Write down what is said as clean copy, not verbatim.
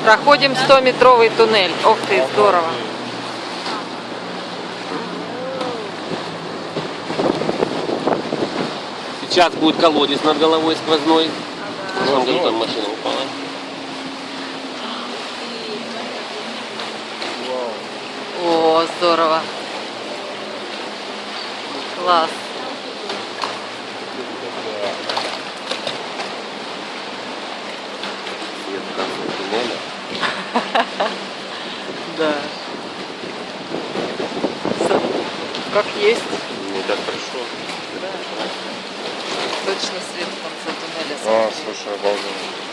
Проходим 100-метровый туннель. Ох ты, здорово. Сейчас будет колодец над головой сквозной. В прошлом году там машина упала. О, здорово. Класс. Свет в конце туннеля. Да. Как есть. Не так хорошо. Да. Точно свет в конце туннеля. Слушай, обалденно.